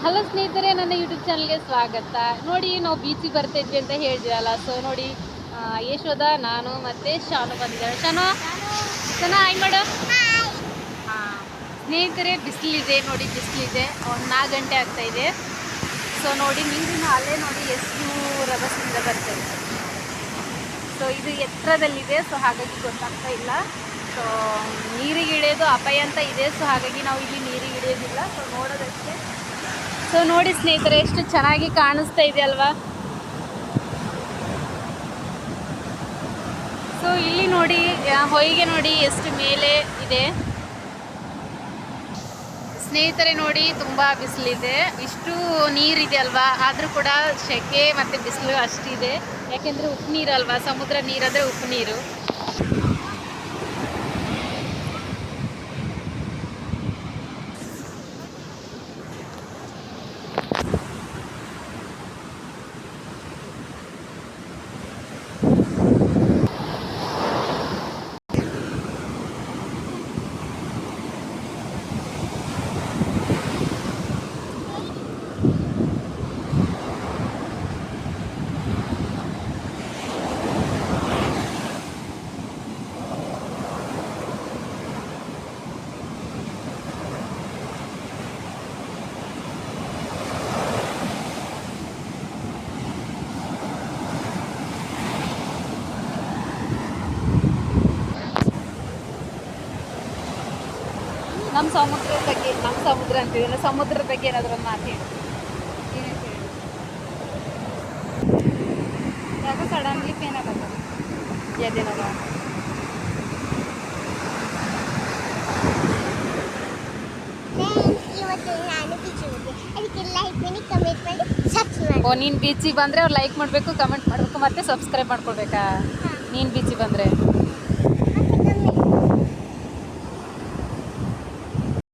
Hello ಸ್ನೇಹಿತರೆ, ನನ್ನ YouTube ಚಾನಲ್ಗೆ ಸ್ವಾಗತ. ನೋಡಿ, ನಾವು ಬೀಚಿಗೆ ಬರ್ತಾ ಇದ್ವಿ ಅಂತ ಹೇಳಿದ್ವಲ್ಲ. ಸೊ ನೋಡಿ, ಯಶೋಧ, ನಾನು ಮತ್ತು ಶಾನು ಬಂದಿದ್ದಾಳೆ. ಶಾನು ಹಾಯ್ ಮಾಡು. ಹಾಂ ಸ್ನೇಹಿತರೆ, ಬಿಸಿಲಿದೆ ನೋಡಿ, ಬಿಸಿಲಿದೆ. ಒಂದು 4 ಗಂಟೆ ಆಗ್ತಾಯಿದೆ. ಸೊ ನೋಡಿ, ನೀರಿನ ಅಲೆ ನೋಡಿ ಎಷ್ಟು ರಭಸದಿಂದ ಬರ್ತದೆ. ಸೊ ಇದು ಎತ್ತರದಲ್ಲಿದೆ, ಸೊ ಹಾಗಾಗಿ ಗೊತ್ತಾಗ್ತಾ ಇಲ್ಲ. ಸೊ ನೀರಿಗೆ ಇಳಿಯೋದು ಅಪಾಯ ಅಂತ ಇದೆ. ಸೊ ಹಾಗಾಗಿ ನಾವು ಇಲ್ಲಿ ನೀರಿಗೆ ಇಳಿಯೋದಿಲ್ಲ. ಸೊ ನೋಡೋದಕ್ಕೆ. ಸೊ ನೋಡಿ ಸ್ನೇಹಿತರೆ, ಎಷ್ಟು ಚೆನ್ನಾಗಿ ಕಾಣಿಸ್ತಾ ಇದೆ ಅಲ್ವಾ. ಸೊ ಇಲ್ಲಿ ನೋಡಿ, ಹೊಯ್ಗೆ ನೋಡಿ ಎಷ್ಟು ಮೇಲೆ ಇದೆ. ಸ್ನೇಹಿತರೆ ನೋಡಿ, ತುಂಬ ಬಿಸಿಲಿದೆ. ಇಷ್ಟು ನೀರಿದೆ ಅಲ್ವಾ, ಆದರೂ ಕೂಡ ಸೆಕೆ ಮತ್ತು ಬಿಸಿಲು ಅಷ್ಟಿದೆ. ಯಾಕೆಂದರೆ ಉಪ್ಪು ನೀರು ಅಲ್ವಾ, ಸಮುದ್ರ ನೀರಂದರೆ ಉಪ್ಪು ನೀರು. ನಮ್ಮ ಸಮುದ್ರ ಅಂತಿದೆಯಲ್ಲ, ಸಮುದ್ರದ ಬಗ್ಗೆ ಏನಾದರೂ ಒಂದು ಮಾತು ಹೇಳಿ. ಯಾಕೋ ಸಡನ್ಲಿ ಪೇನ್ ಆಗತ್ತೆ ಎದೇನದ. ಓ, ನೀನು ಬೀಚಿಗೆ ಬಂದರೆ ಅವ್ರು ಲೈಕ್ ಮಾಡಬೇಕು, ಕಮೆಂಟ್ ಮಾಡಬೇಕು, ಮತ್ತು ಸಬ್ಸ್ಕ್ರೈಬ್ ಮಾಡ್ಕೊಳ್ಬೇಕಾ? ನೀನು ಬೀಚಿಗೆ ಬಂದರೆ